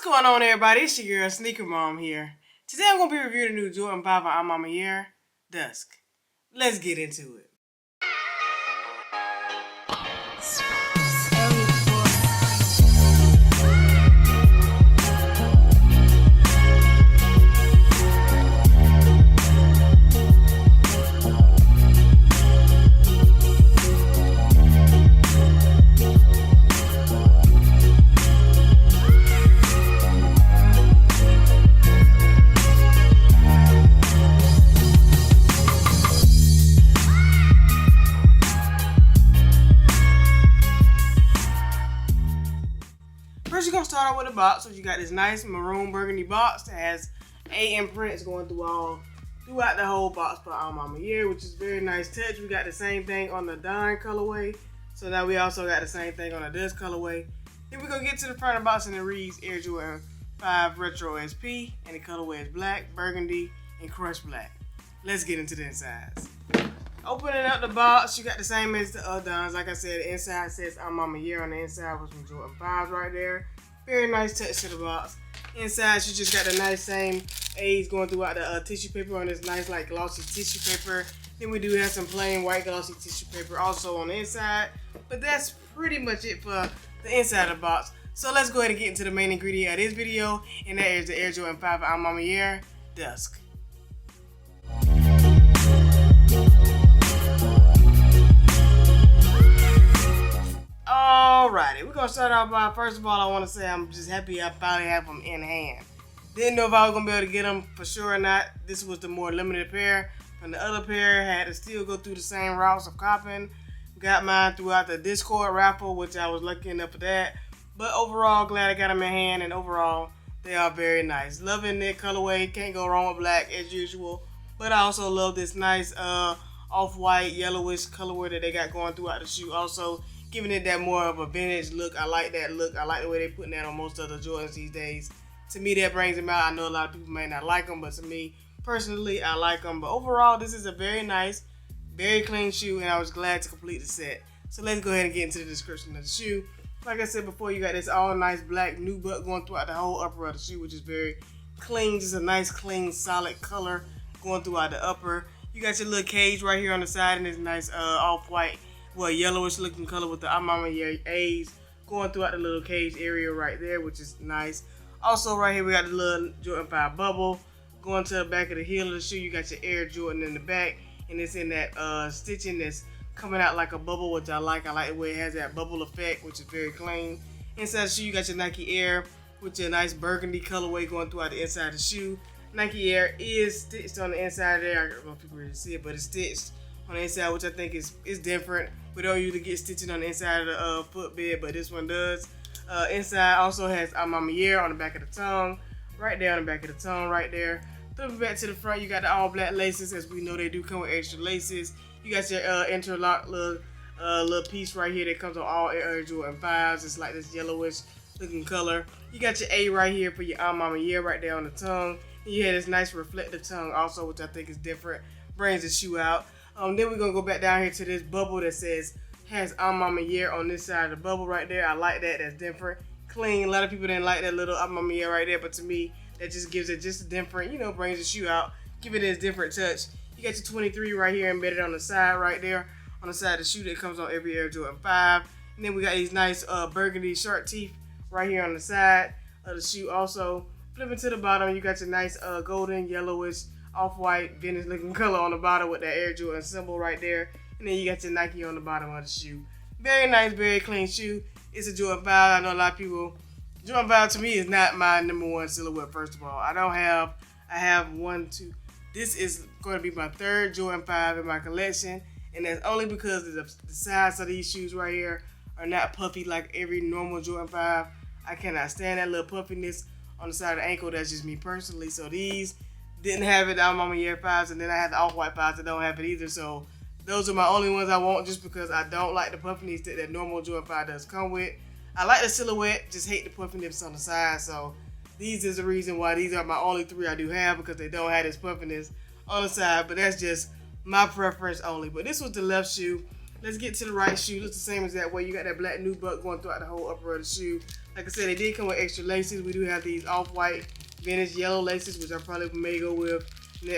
going on, everybody? It's your girl Sneaker Mom here. Today I'm going to be reviewing the new Jordan 5 by A Ma Maniere, Dusk. Let's get into it. First, you're going to start out with a box. So you got this nice maroon burgundy box that has A imprints going throughout the whole box by A Ma Maniere, which is very nice touch. We got the same thing on the Dawn colorway. So now we also got the same thing on the Dusk colorway. Then we're going to get to the front of the box and it reads Air Jordan 5 Retro SP. And the colorway is black, burgundy, and crushed black. Let's get into the insides. Opening up the box, you got the same as the other Dons. Like I said, the inside says A Ma Maniere on the inside with some Jordan 5s right there. Very nice touch to the box. Inside, you just got the nice same A's going throughout the tissue paper on this nice like glossy tissue paper. Then we do have some plain white glossy tissue paper also on the inside. But that's pretty much it for the inside of the box. So let's go ahead and get into the main ingredient of this video. And that is the Air Jordan 5 by A Ma Maniere, Dusk. Alrighty, we're gonna start off by, first of all, I want to say I'm just happy I finally have them in hand. Didn't know if I was gonna be able to get them for sure or not. This was the more limited pair. From the other pair, had to still go through the same routes of copping. Got mine throughout the Discord raffle, which I was lucky enough for that. But overall, glad I got them in hand, and overall, they are very nice. Loving their colorway, can't go wrong with black as usual. But I also love this nice off-white, yellowish colorway that they got going throughout the shoe. Also, giving it that more of a vintage look. I like that look. I like the way they're putting that on most other Jordans these days. To me, that brings them out. I know a lot of people may not like them, but to me, personally, I like them. But overall, this is a very nice, very clean shoe, and I was glad to complete the set. So let's go ahead and get into the description of the shoe. Like I said before, you got this all nice black nubuck going throughout the whole upper of the shoe, which is very clean. Just a nice, clean, solid color going throughout the upper. You got your little cage right here on the side, and this nice off-white, well, yellowish looking color with the A Ma Maniere A's going throughout the little cage area right there, which is nice. Also right here we got the little Jordan 5 bubble going to the back of the heel of the shoe. You got your Air Jordan in the back, and it's in that stitching that's coming out like a bubble, which I like. I like the way it has that bubble effect, which is very clean. Inside the shoe you got your Nike Air with your nice burgundy colorway going throughout the inside of the shoe. Nike Air is stitched on the inside there. I don't know if people really see it, but it's stitched on the inside, which I think is different. We don't usually get stitching on the inside of the footbed, but this one does. Inside also has A Ma Maniere on the back of the tongue, right there on the back of the tongue, right there. Flipping back to the front, you got the all black laces, as we know they do come with extra laces. You got your interlock little piece right here that comes on all Air Jordan 5s. It's like this yellowish looking color. You got your A right here for your A Ma Maniere right there on the tongue. And you have this nice reflective tongue also, which I think is different, brings the shoe out. Then we're going to go back down here to this bubble that has A Ma Maniere on this side of the bubble right there. I like that. That's different. Clean. A lot of people didn't like that little A Ma Maniere right there, but to me, that just gives it just a different, brings the shoe out. Give it this different touch. You got your 23 right here embedded on the side right there, on the side of the shoe that comes on every Air Jordan 5. And then we got these nice burgundy shark teeth right here on the side of the shoe also. Flipping to the bottom, you got your nice golden, yellowish, off-white, vintage looking color on the bottom with that Air Jordan symbol right there. And then you got your Nike on the bottom of the shoe. Very nice, very clean shoe. It's a Jordan 5. I know a lot of people, Jordan 5 to me is not my number one silhouette, first of all. I have one, two. This is going to be my third Jordan 5 in my collection. And that's only because the sides of these shoes right here are not puffy like every normal Jordan 5. I cannot stand that little puffiness on the side of the ankle. That's just me personally. So these didn't have it, the A Ma Maniere 5s, and then I had the off-white 5s that don't have it either. So those are my only ones I want, just because I don't like the puffiness that normal Jordan 5 does come with. I like the silhouette, just hate the puffiness on the side. So these is the reason why these are my only three I do have, because they don't have this puffiness on the side. But that's just my preference only. But this was the left shoe. Let's get to the right shoe. Looks the same as that way. You got that black nubuck going throughout the whole upper of the shoe. Like I said, they did come with extra laces. We do have these off-white vintage yellow laces, which I probably may go with,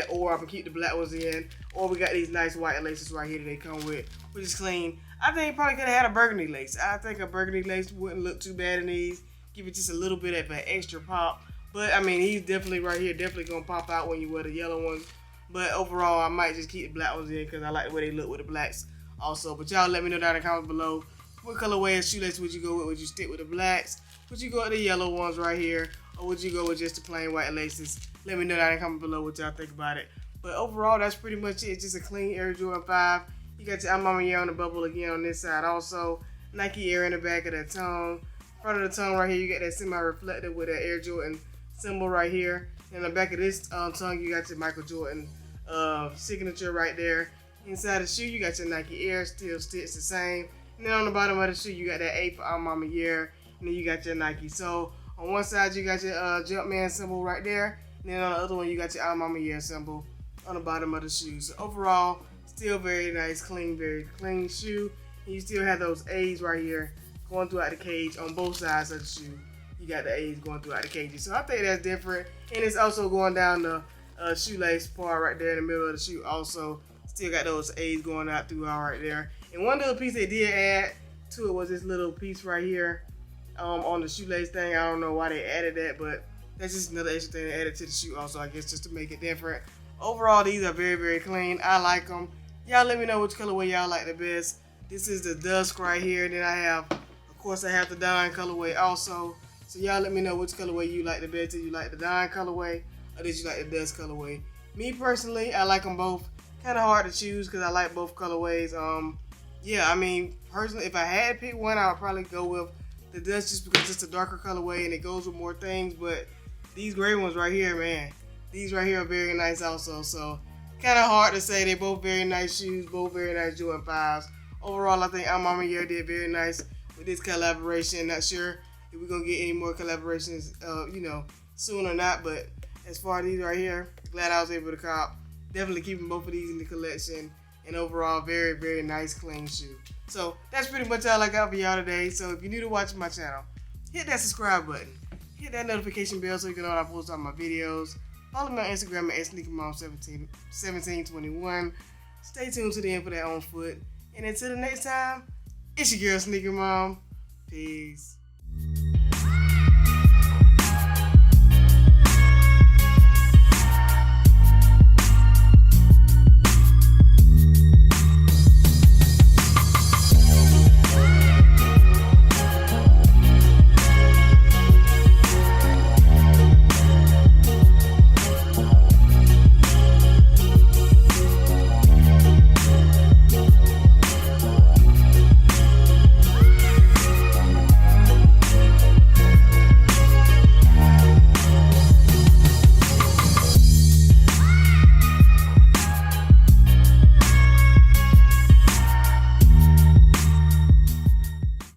or I'm gonna keep the black ones in. Or we got these nice white laces right here that they come with, which is clean. I think you probably could have had a burgundy lace. I think a burgundy lace wouldn't look too bad in these. Give it just a little bit of an extra pop. But I mean, he's definitely right here, definitely gonna pop out when you wear the yellow ones. But overall, I might just keep the black ones in because I like the way they look with the blacks also. But y'all let me know down in the comments below. What colorway of shoelace would you go with? Would you stick with the blacks? Would you go with the yellow ones right here? Or would you go with just the plain white laces? Let me know down in the comments below what y'all think about it. But overall, that's pretty much it. Just a clean Air Jordan 5. You got your A Ma Maniere on the bubble again on this side also. Nike Air in the back of that tongue. Front of the tongue right here, you got that semi-reflective with that Air Jordan symbol right here. In the back of this tongue, you got your Michael Jordan signature right there. Inside the shoe, you got your Nike Air, still stitched the same. And then on the bottom of the shoe, you got that A for A Ma Maniere, and then you got your Nike. So on one side, you got your Jumpman symbol right there, and then on the other one, you got your A Ma Maniere symbol on the bottom of the shoe. So overall, still very nice, clean, very clean shoe. And you still have those A's right here going throughout the cage on both sides of the shoe. You got the A's going throughout the cages. So I think that's different. And it's also going down the shoelace part right there in the middle of the shoe also. Still got those A's going out throughout right there. And one little piece they did add to it was this little piece right here on the shoelace thing. I don't know why they added that, but that's just another extra thing they added to the shoe also, I guess, just to make it different. Overall, these are very, very clean. I like them. Y'all let me know which colorway y'all like the best. This is the Dusk right here. Then I have, of course, I have the Dawn colorway also. So y'all let me know which colorway you like the best. Did you like the Dawn colorway or did you like the Dusk colorway? Me personally, I like them both. Kind of hard to choose because I like both colorways. Yeah, I mean, personally, if I had to pick one, I would probably go with the Dusk just because it's a darker colorway and it goes with more things. But these gray ones right here, man, these right here are very nice also. So kind of hard to say. They're both very nice shoes, both very nice Jordan 5s. Overall, I think A Ma Maniere did very nice with this collaboration. Not sure if we're going to get any more collaborations, soon or not. But as far as these right here, glad I was able to cop. Definitely keeping both of these in the collection. And overall, very, very nice, clean shoe. So that's pretty much all I got for y'all today. So if you're new to watching my channel, hit that subscribe button. Hit that notification bell so you can know when I post all my videos. Follow me on Instagram at sneakermom1721. Stay tuned to the end for that on foot. And until the next time, it's your girl Sneaker Mom. Peace.